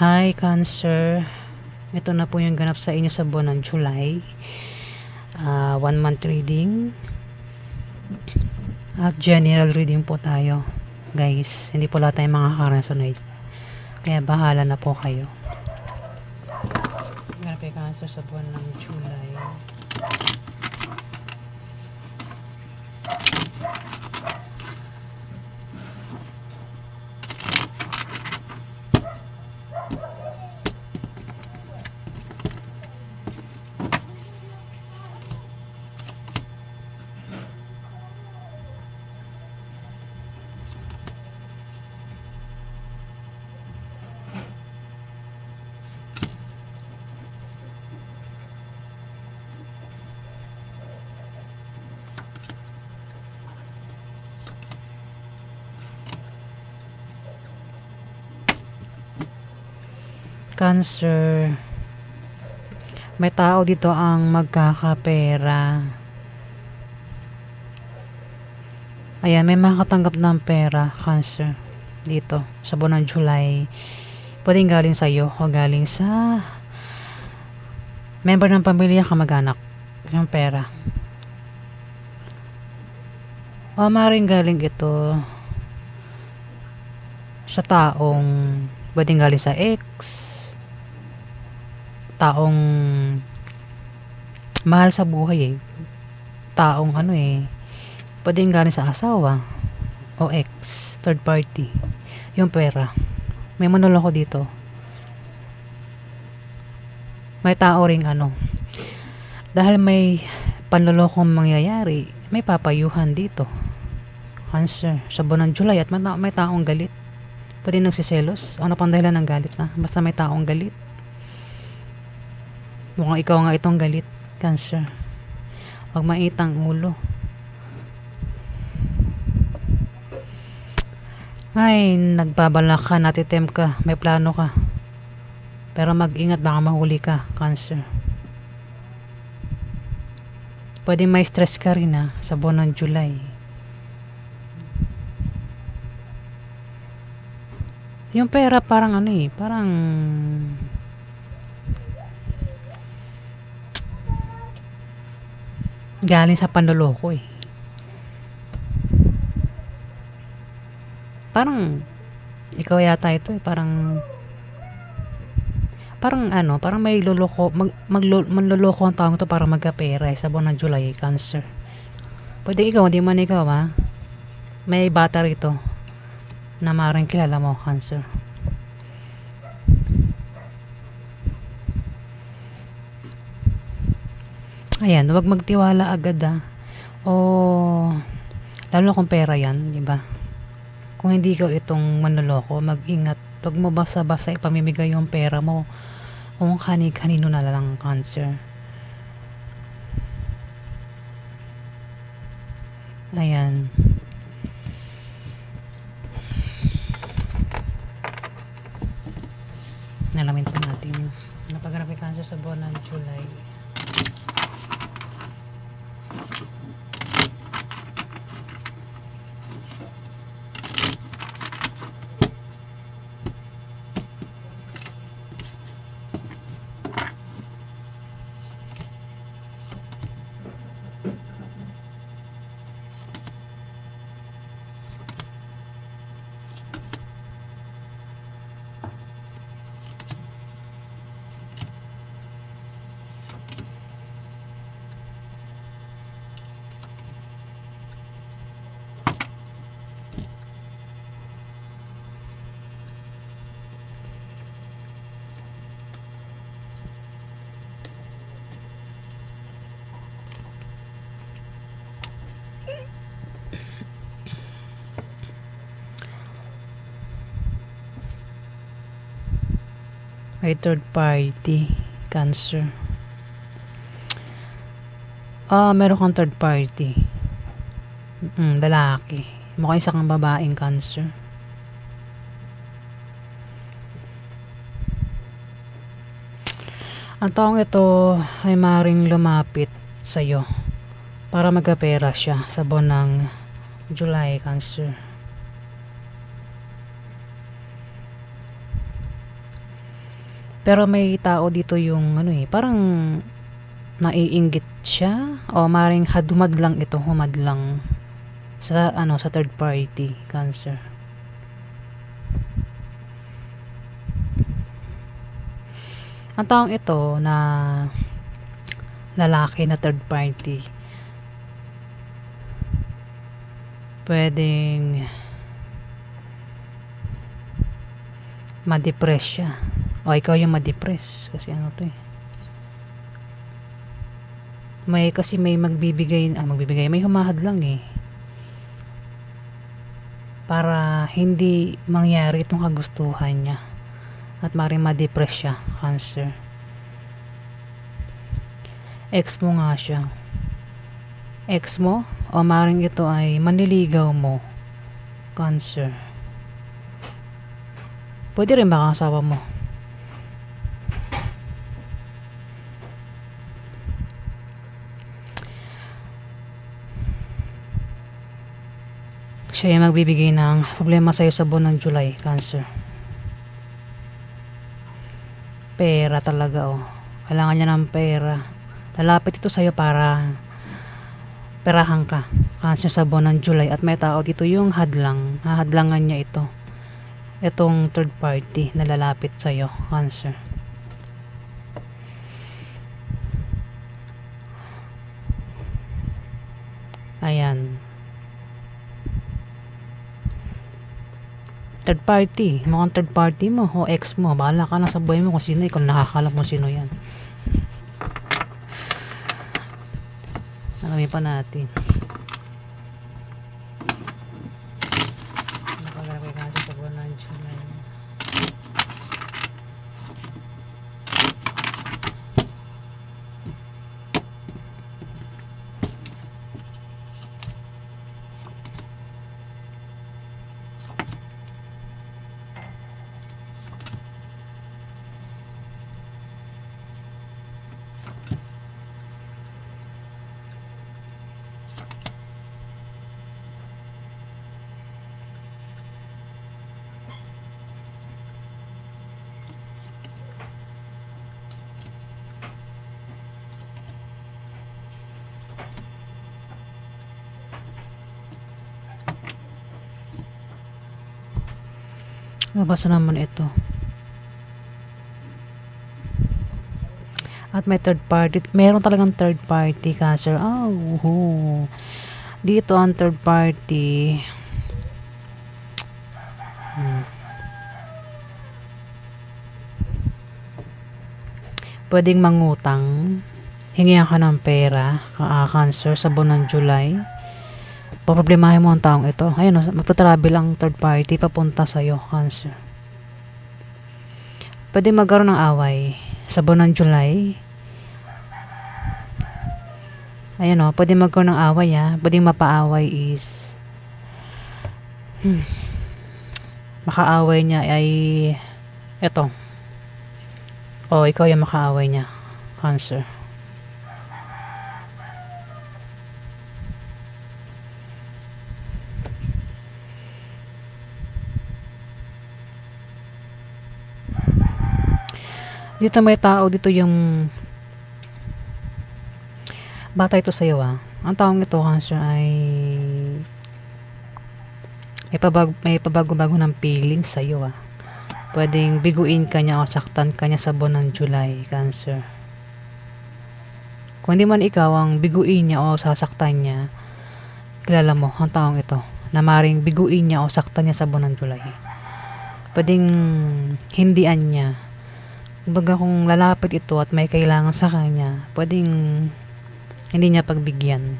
Hi, Cancer. Ito na po yung ganap sa inyo sa buwan ng July. 1 month reading. At general reading po tayo. Guys, hindi po lahat tayo makaka-resonate. Kaya bahala na po kayo. Ganap kay Cancer sa buwan ng July. Cancer. May tao dito ang magkakapera. Ayan, may makatanggap ng pera, Cancer. Dito, sa buwan ng July. Pwedeng galing sa iyo o galing sa member ng pamilya, kamag-anak. Yung pera. O maaaring galing ito sa taong pwedeng galing sa ex, taong mahal sa buhay taong pwedeng galing sa asawa o ex, third party. Yung pera, may manloloko dito. May tao ring dahil may panlolokong mangyayari, may papayuhan dito, Cancer, sa buwan ng July. At may taong galit, pwede nagsiselos. Ano pang dahilan ng galit na? Basta may taong galit. Mukhang ikaw nga itong galit, Cancer. Huwag maitang ulo. Ay, nagbabalak ka, natitem ka, may plano ka. Pero mag-ingat, baka mahuli ka, Cancer. Pwede may stress ka rin sa buwan ng July. Yung pera parang parang galing sa panloloko Parang ikaw yata ito parang may loloko, manloloko ang taong to para magkapera sa buwan ng July, Cancer. Pwede ikaw, hindi man ikaw may bata rito na maaaring kilala mo, Cancer. Ayan, huwag magtiwala agad o lalo kung pera yan, di ba? Kung hindi ikaw itong manloloko, mag-ingat. Huwag mo basta-basta ipamimigay yung pera mo kung kanino na lang, Cancer. Ayan. Nalamin po natin. Napaganap kay Cancer sa buwan ng July. May third party, Cancer. Meron kang third party. Lalaki. Mukhang isa kang babaeng, Cancer. Ang taong ito ay maaaring lumapit sa'yo para magkapera siya sa buwan ng July, Cancer. Pero may tao dito yung ano eh, parang naiinggit siya o maring humadlang ito, humadlang sa ano sa third party Cancer. Ang taong ito na lalaki na third party, pwedeng ma-depress siya o ikaw yung ma-depress kasi ano to eh, may magbibigay may humahadlang eh para hindi mangyari itong kagustuhan niya at maring ma-depress siya Cancer. Ex mo nga siya, ex mo o maring ito ay manliligaw mo Cancer. Pwede rin baka asawa mo. Siya yung magbibigay ng problema sa'yo sa buwan ng July Cancer. Pera talaga oh. Kailangan niya ng pera. Lalapit ito sa'yo para perahan ka Cancer sa buwan ng July. At may tao dito yung hahadlangan niya ito. Itong third party na lalapit sa'yo Cancer. Ayan. Third party, mukhang third party mo o ex mo, bahala ka na sa buhay mo kung sino, ikaw nakakalap mo sino yan. Alamin pa natin. Nakalagay kasi sa buwan ng July. Nabasa naman ito. At may third party. Meron talagang third party Cancer. Oh, dito ang third party. Pwedeng mangutang. Hingihan ka ng pera Cancer sa buwan ng July. Poproblemahin mo ang taong ito. Ayun, magta-travel ang third party papunta sa'yo Cancer. Pwede magkaroon ng away sa buwan ng July. Ayan o, pwede magkaroon ng away ha. Pwede mapaaway is makaaway niya ay eto. O, ikaw yung makaaway niya Cancer. Dito may tao dito yung bata ito sa'yo Ang taong ito Cancer ay may pabago-bago ng feeling sa'yo Pwedeng biguin ka niya o saktan ka niya sa buwan ng July Cancer. Kung hindi man ikaw ang biguin niya o sasaktan niya, kilala mo ang taong ito na maring biguin niya o saktan niya sa buwan ng July. Pwedeng hindian niya. Kumbaga kung lalapit ito at may kailangan sa kanya, pwedeng hindi niya pagbigyan.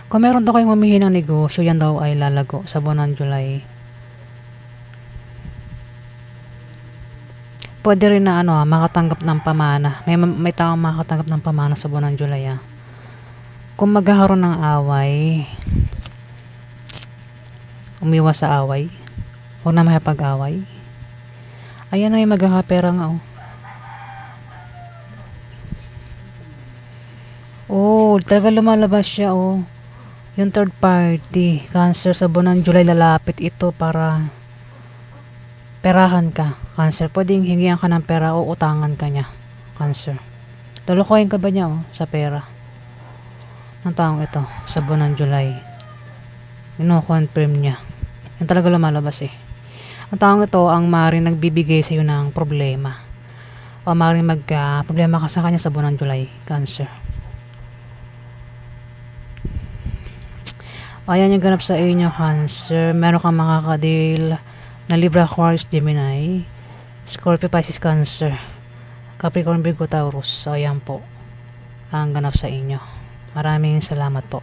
Kung meron daw kayong humihingi ng negosyo, yan daw ay lalago sa buwan ng July. Pwede rin na makatanggap ng pamana. May taong makatanggap ng pamana sa buwan ng July Kung magkakaroon ng away, umiwas sa away. Huwag na makipag-away. Ayan na yung magkakapera nga Oh, talaga lumalabas siya, oh. Yung third party, Cancer, sa buwan ng July lalapit ito para perahan ka, Cancer. Pwedeng hingihan ka ng pera o utangan ka niya, Cancer. Lulukoyin ka ba niya, oh, sa pera? Ng taong ito, sa buwan ng July. Ino-confirm niya. Yan talaga lumalabas eh. Ang taong ito ang maaaring nagbibigay sa iyo ng problema. O maaaring magka-problema ka sa kanya sa buwan ng July, Cancer. O, ayan yung ganap sa inyo, Cancer. Meron kang makakadil na Libra, Aquarius, Gemini, Scorpio, Pisces, Cancer, Capricorn, Virgo, Taurus. So, ayan po ang ganap sa inyo. Maraming salamat po.